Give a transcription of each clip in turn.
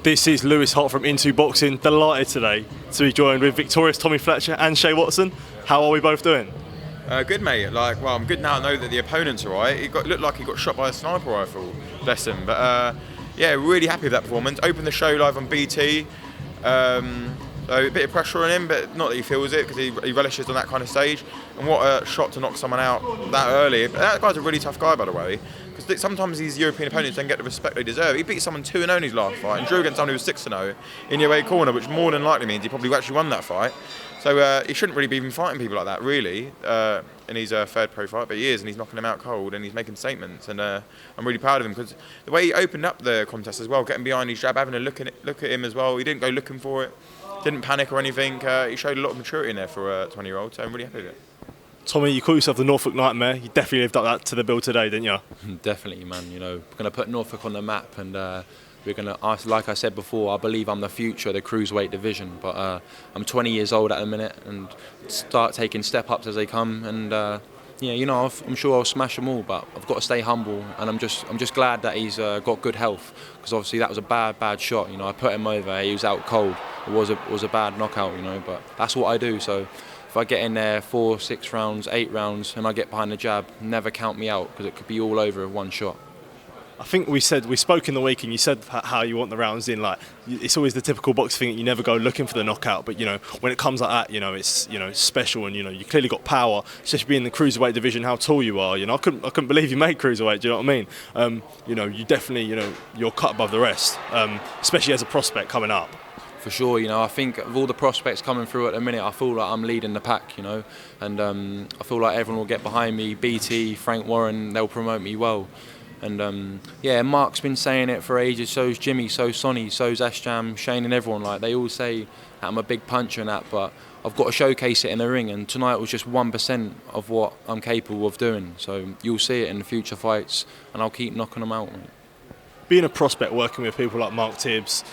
This is Lewis Hart from Into Boxing. Delighted today to be joined with victorious Tommy Fletcher and Shay Watson. How are we both doing? Good, mate. I'm good now. I know that the opponent's alright. Looked like he got shot by a sniper rifle. Bless him. But really happy with that performance. Opened the show live on BT. So a bit of pressure on him, but not that he feels it because he relishes on that kind of stage. And what a shot to knock someone out that early. That guy's a really tough guy, by the way. Because sometimes these European opponents don't get the respect they deserve. He beat someone 2-0 in his last fight and drew against someone who was 6-0 in your weight corner, which more than likely means he probably actually won that fight. So he shouldn't really be even fighting people like that, really, in his third pro fight, but he is, and he's knocking them out cold, and he's making statements, and I'm really proud of him, because the way he opened up the contest as well, getting behind his jab, having a look at him as well, he didn't go looking for it, didn't panic or anything, he showed a lot of maturity in there for a 20-year-old, so I'm really happy with it. Tommy, you call yourself the Norfolk Nightmare. You definitely lived up that to the bill today, didn't you? Definitely, man. You know, we're going to put Norfolk on the map, and we're going to, like I said before, I believe I'm the future of the cruiserweight division. But I'm 20 years old at the minute, and start taking step ups as they come. And I'm sure I'll smash them all. But I've got to stay humble, and I'm just glad that he's got good health, because obviously that was a bad shot. You know, I put him over. He was out cold. It was a bad knockout. You know, but that's what I do. So if I get in there 4, 6 rounds, 8 rounds, and I get behind the jab, never count me out, because it could be all over with one shot. I think we spoke in the week, and you said how you want the rounds in. Like, it's always the typical box thing that you never go looking for the knockout, but when it comes like that, it's special, and you clearly got power, especially being in the cruiserweight division. How tall you are, I couldn't believe you made cruiserweight. Do you know what I mean? You definitely, you're cut above the rest, especially as a prospect coming up. For sure, I think of all the prospects coming through at the minute, I feel like I'm leading the pack, and I feel like everyone will get behind me. BT, Frank Warren, they'll promote me well. And Mark's been saying it for ages, so's Jimmy, so's Sonny, so's Ashjam, Shane and everyone. Like, they all say that I'm a big puncher and that, but I've got to showcase it in the ring, and tonight was just 1% of what I'm capable of doing. So you'll see it in the future fights, and I'll keep knocking them out. Mate. Being a prospect, working with people like Mark Tibbs,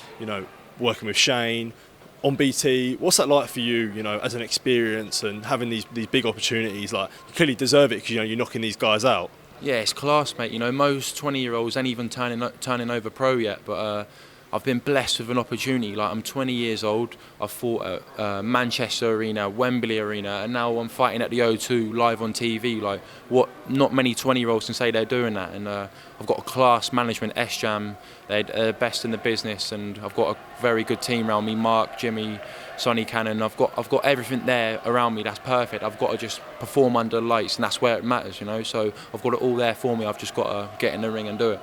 working with Shane on BT, what's that like for you, as an experience and having these big opportunities? Like, you clearly deserve it because you're knocking these guys out. Yeah, it's class, mate. Most 20-year-olds ain't even turning over pro yet, but I've been blessed with an opportunity. Like, I'm 20 years old. I've fought at Manchester Arena, Wembley Arena, and now I'm fighting at the O2 live on TV. Like, what not many 20-year-olds can say they're doing that. And I've got a class management, S-Jam. They're the best in the business, and I've got a very good team around me. Mark, Jimmy, Sonny Cannon. I've got everything there around me. That's perfect. I've got to just perform under the lights, and that's where it matters. So I've got it all there for me. I've just got to get in the ring and do it.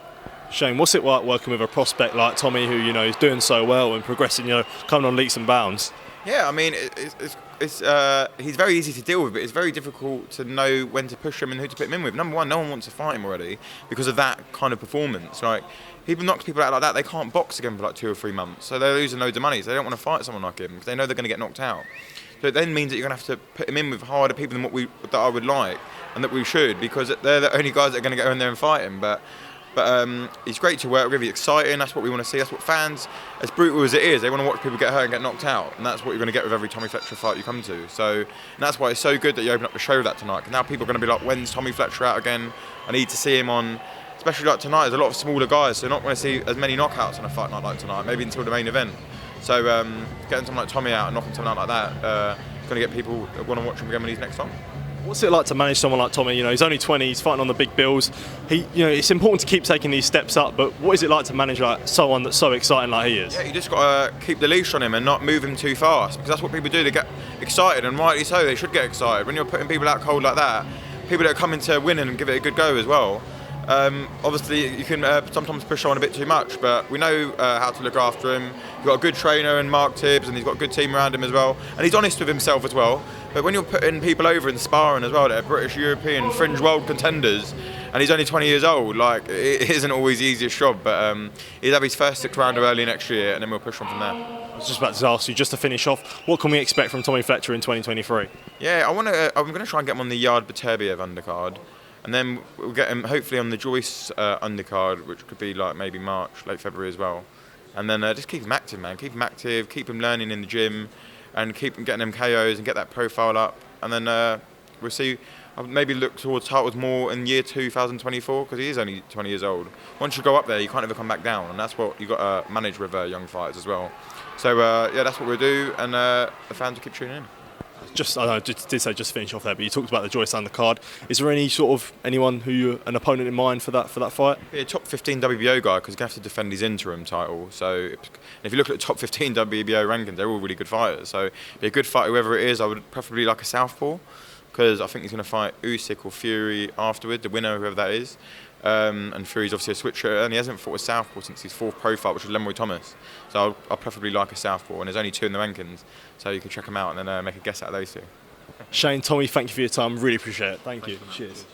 Shane, what's it like working with a prospect like Tommy, who is doing so well and progressing, coming on leaps and bounds? Yeah, I mean, he's very easy to deal with, but it's very difficult to know when to push him and who to put him in with. Number one, no one wants to fight him already because of that kind of performance. Like, people knocks people out like that, they can't box again for like 2 or 3 months, so they're losing loads of money. So they don't want to fight someone like him because they know they're going to get knocked out. So it then means that you're going to have to put him in with harder people than that I would like and that we should, because they're the only guys that are going to go in there and fight him. But he's great to work with, he's exciting, that's what we want to see, that's what fans, as brutal as it is, they want to watch people get hurt and get knocked out, and that's what you're going to get with every Tommy Fletcher fight you come to. So, and that's why it's so good that you open up the show with that tonight, because now people are going to be like, when's Tommy Fletcher out again? I need to see him on, especially like tonight, there's a lot of smaller guys, so you're not going to see as many knockouts on a fight night like tonight, maybe until the main event. So getting someone like Tommy out and knocking someone out like that, is going to get people that want to watch him again when he's next on. What's it like to manage someone like Tommy? He's only 20, he's fighting on the big bills. It's important to keep taking these steps up, but what is it like to manage like someone that's so exciting like he is? Yeah, you just got to keep the leash on him and not move him too fast, because that's what people do. They get excited, and rightly so, they should get excited. When you're putting people out cold like that, people that are coming to win and give it a good go as well. Obviously, you can sometimes push on a bit too much, but we know how to look after him. You've got a good trainer in Mark Tibbs, and he's got a good team around him as well. And he's honest with himself as well. But when you're putting people over in sparring as well, they're British, European, fringe world contenders, and he's only 20 years old, like, it isn't always the easiest job, but he'll have his first 6 rounder early next year, and then we'll push on from there. I was just about to ask you, just to finish off, what can we expect from Tommy Fletcher in 2023? Yeah, I'm going to try and get him on the Yard Baterbiev undercard. And then we'll get him hopefully on the Joyce undercard, which could be like maybe March, late February as well. And then just keep him active, man. Keep him active, keep him learning in the gym, and keep him getting them KOs and get that profile up. And then we'll see. I'll maybe look towards titles more in year 2024 because he is only 20 years old. Once you go up there, you can't ever come back down, and that's what you got to manage with young fighters as well. So yeah, that's what we'll do, and the fans will keep tuning in. Just, I know, did say just finish off there, but you talked about the Joyce undercard. Is there any sort of anyone an opponent in mind for that fight? Yeah, top 15 WBO guy because he's going to have to defend his interim title. So if you look at the top 15 WBO rankings, they're all really good fighters. So it'd be a good fight, whoever it is. I would preferably like a southpaw because I think he's going to fight Usyk or Fury afterward, the winner, whoever that is. And Fury's obviously a switcher, and he hasn't fought a southpaw since his fourth pro fight, which was Leroy Thomas. So I'll preferably like a southpaw, and there's only 2 in the rankings, so you can check them out and then make a guess out of those 2. Shane, Tommy, thank you for your time. Really appreciate it. Thank you. Cheers.